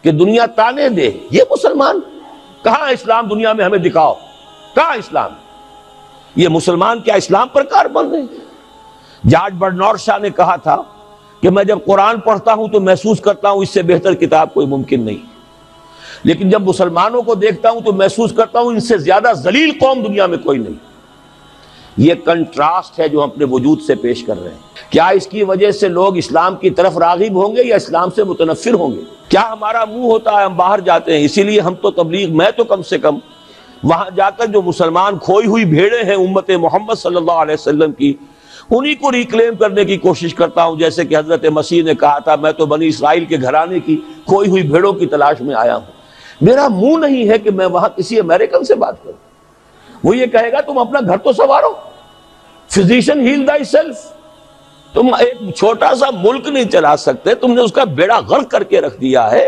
کہ دنیا تانے دے، یہ مسلمان کہاں؟ اسلام دنیا میں ہمیں دکھاؤ، کہاں اسلام؟ یہ مسلمان کیا اسلام پر کار بن رہے ہیں؟ جارج برنارڈ شاہ نے کہا تھا کہ میں جب قرآن پڑھتا ہوں تو محسوس کرتا ہوں اس سے بہتر کتاب کوئی ممکن نہیں، لیکن جب مسلمانوں کو دیکھتا ہوں تو محسوس کرتا ہوں ان سے زیادہ ذلیل قوم دنیا میں کوئی نہیں۔ یہ کنٹراسٹ ہے جو ہم اپنے وجود سے پیش کر رہے ہیں۔ کیا اس کی وجہ سے لوگ اسلام کی طرف راغب ہوں گے یا اسلام سے متنفر ہوں گے؟ کیا ہمارا منہ ہوتا ہے ہم باہر جاتے ہیں؟ اسی لیے ہم تو تبلیغ، میں تو کم سے کم وہاں جا کر جو مسلمان کھوئی ہوئی بھیڑیں ہیں امت محمد صلی اللہ علیہ وسلم کی، انہی کو ریکلیم کرنے کی کوشش کرتا ہوں، جیسے کہ حضرت مسیح نے کہا تھا میں تو بنی اسرائیل کے گھرانے کی کھوئی ہوئی بھیڑوں کی تلاش میں آیا ہوں۔ میرا منہ نہیں ہے کہ میں وہاں کسی امریکن سے بات کروں، وہ یہ کہے گا تم اپنا گھر تو سنوارو، فزیشن ہیل تھائی سیلف۔ تم ایک چھوٹا سا ملک نہیں چلا سکتے، تم نے اس کا بیڑا غرق کر کے رکھ دیا ہے۔